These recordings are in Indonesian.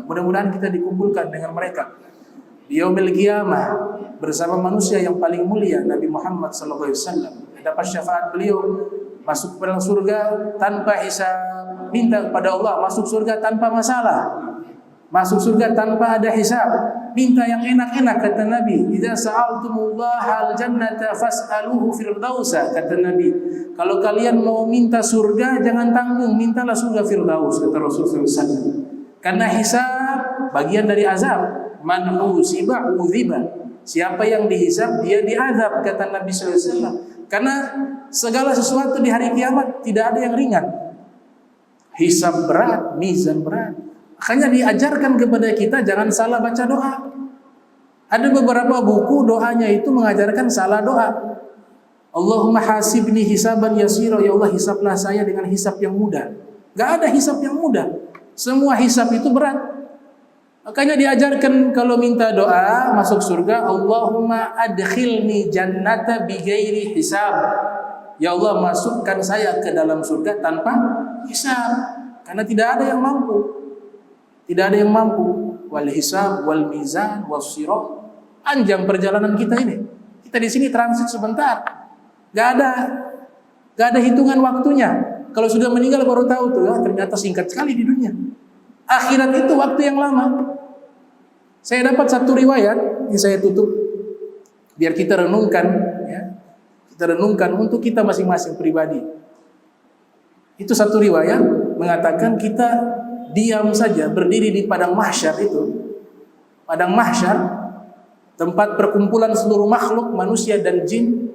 Mudah-mudahan kita dikumpulkan dengan mereka di yaumil qiyamah bersama manusia yang paling mulia Nabi Muhammad sallallahu alaihi wasallam. Dapat syafaat beliau, masuk ke dalam surga tanpa hisab, minta kepada Allah masuk surga tanpa masalah, masuk surga tanpa ada hisab, minta yang enak-enak kata Nabi. Idza sa'altumullaha al-jannata fas'aluhu firdausa, kata Nabi. Kalau kalian mau minta surga jangan tanggung, mintalah surga firdaus, kata Rasulullah SAW. Karena hisab bagian dari azab. Man usiba udhiba, siapa yang dihisab dia diazab, kata Nabi SAW. Karena segala sesuatu di hari kiamat tidak ada yang ringan. Hisab berat, mizan berat. Makanya diajarkan kepada kita jangan salah baca doa. Ada beberapa buku doanya itu mengajarkan salah doa. Allahumma hasibni hisaban yasira, ya Allah hisablah saya dengan hisab yang mudah. Gak ada hisab yang mudah. Semua hisab itu berat. Makanya diajarkan kalau minta doa masuk surga, Allahumma adkhilni jannata bighairi hisab. Ya Allah masukkan saya ke dalam surga tanpa hisab. Karena tidak ada yang mampu. Tidak ada yang mampu. Wal hisab wal mizan was sirat. Panjang perjalanan kita ini. Kita di sini transit sebentar. Gak ada hitungan waktunya. Kalau sudah meninggal baru tahu tuh, ya, ternyata singkat sekali di dunia. Akhirat itu waktu yang lama. Saya dapat satu riwayat, ini saya tutup biar kita renungkan, ya. Kita renungkan untuk kita masing-masing pribadi. Itu satu riwayat mengatakan kita diam saja berdiri di padang mahsyar itu. Padang mahsyar, tempat perkumpulan seluruh makhluk, manusia dan jin.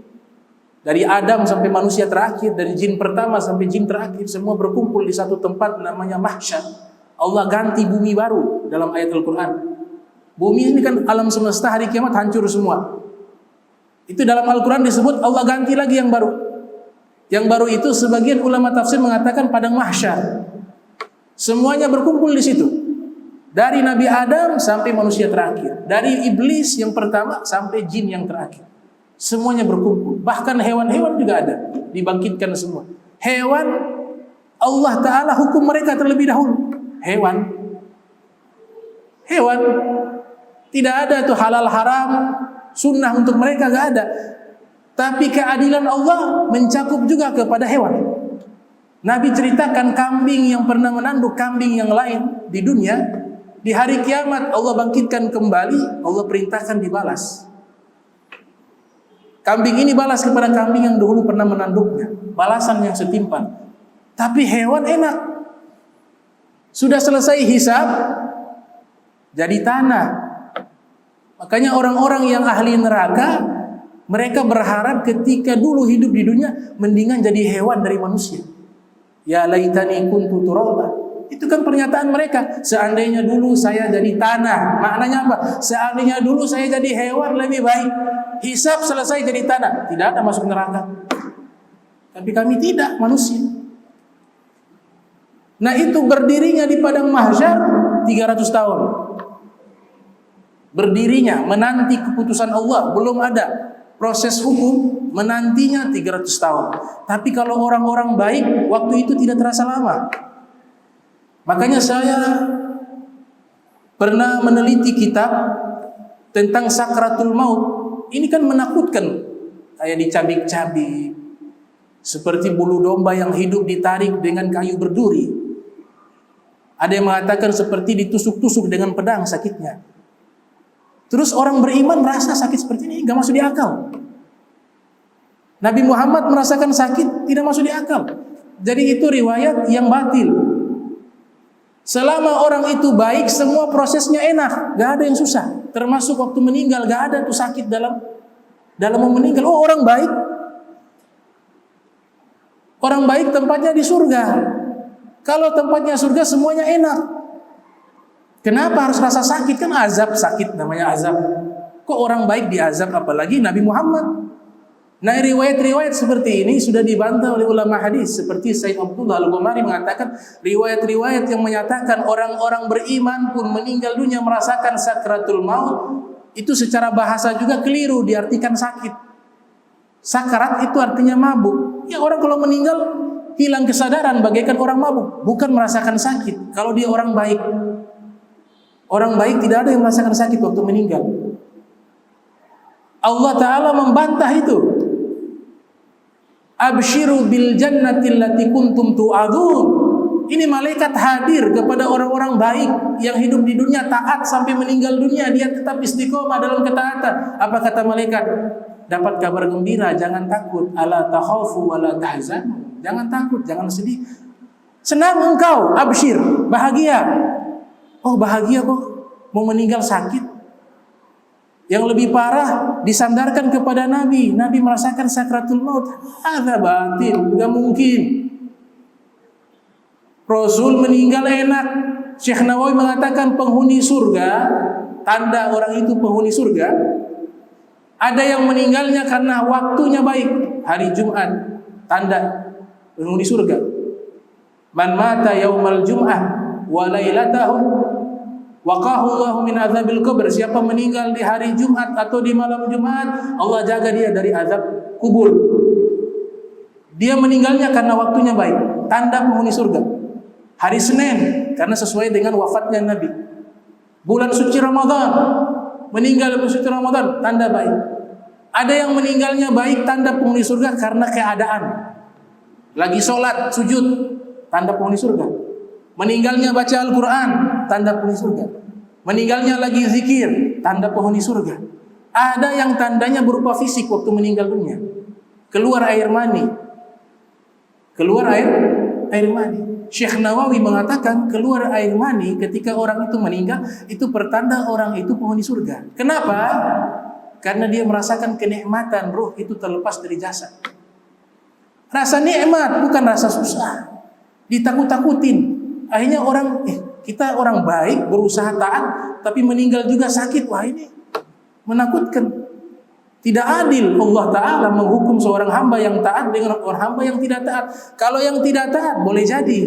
Dari Adam sampai manusia terakhir, dari jin pertama sampai jin terakhir, semua berkumpul di satu tempat namanya mahsyar. Allah ganti bumi baru dalam ayat Al-Quran. Bumi ini kan alam semesta, hari kiamat hancur semua. Itu dalam Al-Quran disebut Allah ganti lagi yang baru. Yang baru itu sebagian ulama tafsir mengatakan padang mahsyar. Semuanya berkumpul di situ. Dari Nabi Adam sampai manusia terakhir. Dari iblis yang pertama sampai jin yang terakhir. Semuanya berkumpul. Bahkan hewan-hewan juga ada. Dibangkitkan semua. Hewan, Allah Ta'ala hukum mereka terlebih dahulu. Hewan. Tidak ada itu halal haram, sunnah untuk mereka, gak ada. Tapi keadilan Allah mencakup juga kepada hewan. Nabi ceritakan kambing yang pernah menanduk kambing yang lain di dunia, di hari kiamat Allah bangkitkan kembali, Allah perintahkan dibalas. Kambing ini balas kepada kambing yang dahulu pernah menanduknya. Balasan yang setimpal. Tapi hewan enak. Sudah selesai hisab, jadi tanah. Makanya orang-orang yang ahli neraka, mereka berharap ketika dulu hidup di dunia mendingan jadi hewan dari manusia. Ya laitani kuntu turaba. Itu kan pernyataan mereka. Seandainya dulu saya jadi tanah. Maknanya apa? Seandainya dulu saya jadi hewan lebih baik. Hisab selesai jadi tanah, tidak ada masuk neraka. Tapi kami tidak, manusia. Nah itu berdirinya di padang mahsyar 300 tahun. Berdirinya, menanti keputusan Allah, belum ada proses hukum, menantinya 300 tahun. Tapi kalau orang-orang baik, waktu itu tidak terasa lama. Makanya saya pernah meneliti kitab tentang sakratul maut. Ini kan menakutkan, kayak dicabik-cabik, seperti bulu domba yang hidup ditarik dengan kayu berduri. Ada yang mengatakan seperti ditusuk-tusuk dengan pedang sakitnya. Terus orang beriman merasa sakit seperti ini gak masuk di akal. Nabi Muhammad merasakan sakit tidak masuk di akal. Jadi itu riwayat yang batil. Selama orang itu baik, semua prosesnya enak, gak ada yang susah. Termasuk waktu meninggal, gak ada tuh sakit dalam mau meninggal. Oh orang baik, orang baik tempatnya di surga. Kalau tempatnya surga semuanya enak. Kenapa harus rasa sakit? Kan azab, sakit namanya azab. Kok orang baik diazab, apalagi Nabi Muhammad? Nah riwayat-riwayat seperti ini sudah dibantah oleh ulama hadis. Seperti Sayyid Abdullah Al-Ghumari mengatakan riwayat-riwayat yang menyatakan orang-orang beriman pun meninggal dunia merasakan sakratul maut, itu secara bahasa juga keliru, diartikan sakit. Sakarat itu artinya mabuk. Ya orang kalau meninggal hilang kesadaran bagaikan orang mabuk, bukan merasakan sakit. Kalau dia orang baik, Orang baik tidak ada yang merasakan sakit waktu meninggal. Allah Ta'ala membantah itu. Abshiru bil jannati allati kuntum tu'adun. Ini malaikat hadir kepada orang-orang baik yang hidup di dunia taat sampai meninggal dunia, dia tetap istiqomah dalam ketaatan. Apa kata malaikat? Dapat kabar gembira, jangan takut. Ala takhafu wa la tahzanu. Jangan takut, jangan sedih. Senang engkau, abshir, bahagia. Oh, bahagia kok, mau meninggal sakit. Yang lebih parah disandarkan kepada Nabi. Nabi merasakan sakratul maut. Ada batin, enggak mungkin. Rasul meninggal enak. Syekh Nawawi mengatakan penghuni surga, tanda orang itu penghuni surga. Ada yang meninggalnya karena waktunya baik. Hari Jumat, tanda penghuni surga. Man mata yaumal jum'ah wa lailatahu waqahu Allahu min azabil kubur. Siapa meninggal di hari Jumat atau di malam Jumat, Allah jaga dia dari azab kubur. Dia meninggalnya karena waktunya baik, tanda penghuni surga. Hari Senin karena sesuai dengan wafatnya Nabi. Bulan suci Ramadan, meninggal bulan suci Ramadan, tanda baik. Ada yang meninggalnya baik, tanda penghuni surga karena keadaan. Lagi sholat, sujud, tanda penghuni surga. Meninggalnya baca Al-Quran, tanda penghuni surga. Meninggalnya lagi zikir, tanda penghuni surga. Ada yang tandanya berupa fisik waktu meninggal dunia. Keluar air mani. Keluar air mani. Syekh Nawawi mengatakan keluar air mani ketika orang itu meninggal, itu pertanda orang itu penghuni surga. Kenapa? Karena dia merasakan kenikmatan ruh itu terlepas dari jasad. Rasa nikmat bukan rasa susah. Ditakut-takutin. Akhirnya orang, kita orang baik berusaha taat, tapi meninggal juga sakit. Wah, ini menakutkan. Tidak adil Allah Ta'ala menghukum seorang hamba yang taat dengan orang hamba yang tidak taat. Kalau yang tidak taat boleh jadi,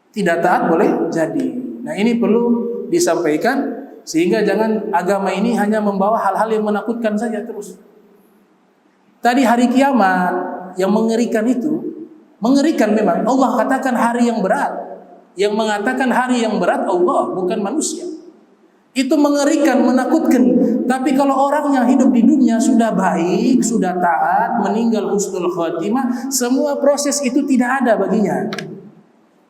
tidak taat boleh jadi. Nah, ini perlu disampaikan sehingga jangan agama ini hanya membawa hal-hal yang menakutkan saja terus. Tadi hari kiamat yang mengerikan itu, mengerikan memang. Allah katakan hari yang berat. Yang mengatakan hari yang berat Allah, bukan manusia. Itu mengerikan, menakutkan. Tapi kalau orang yang hidup di dunia sudah baik, sudah taat, meninggal husnul khatimah, semua proses itu tidak ada baginya.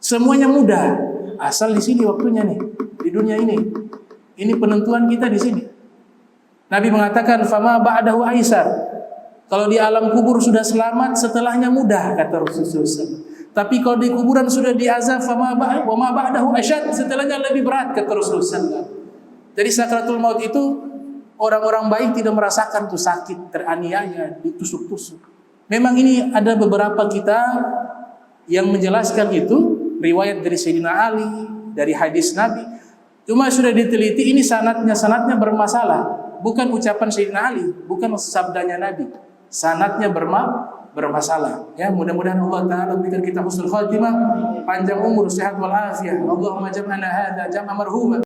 Semuanya mudah. Asal di sini waktunya nih, di dunia ini. Ini penentuan kita di sini. Nabi mengatakan fama ba'dahu aisar. Kalau di alam kubur sudah selamat, setelahnya mudah, kata Rasulullah. Tapi kalau di kuburan sudah diazab, fama ba'dahu asyad, setelahnya lebih berat, kata Rasulullah. Jadi sakratul maut itu orang-orang baik tidak merasakan tuh sakit, teraniaya, ditusuk-tusuk. Memang ini ada beberapa kitab yang menjelaskan itu, riwayat dari Sayyidina Ali, dari hadis Nabi. Cuma sudah diteliti, ini sanadnya bermasalah. Bukan ucapan Sayyidina Ali, bukan sabdanya Nabi. Sanadnya bermasalah. Ya, mudah-mudahan Allah Ta'ala berikan kita husnul khatimah, panjang umur, sehat wal afiyah. Allahumma jam'ana hadza jam'a marhuma.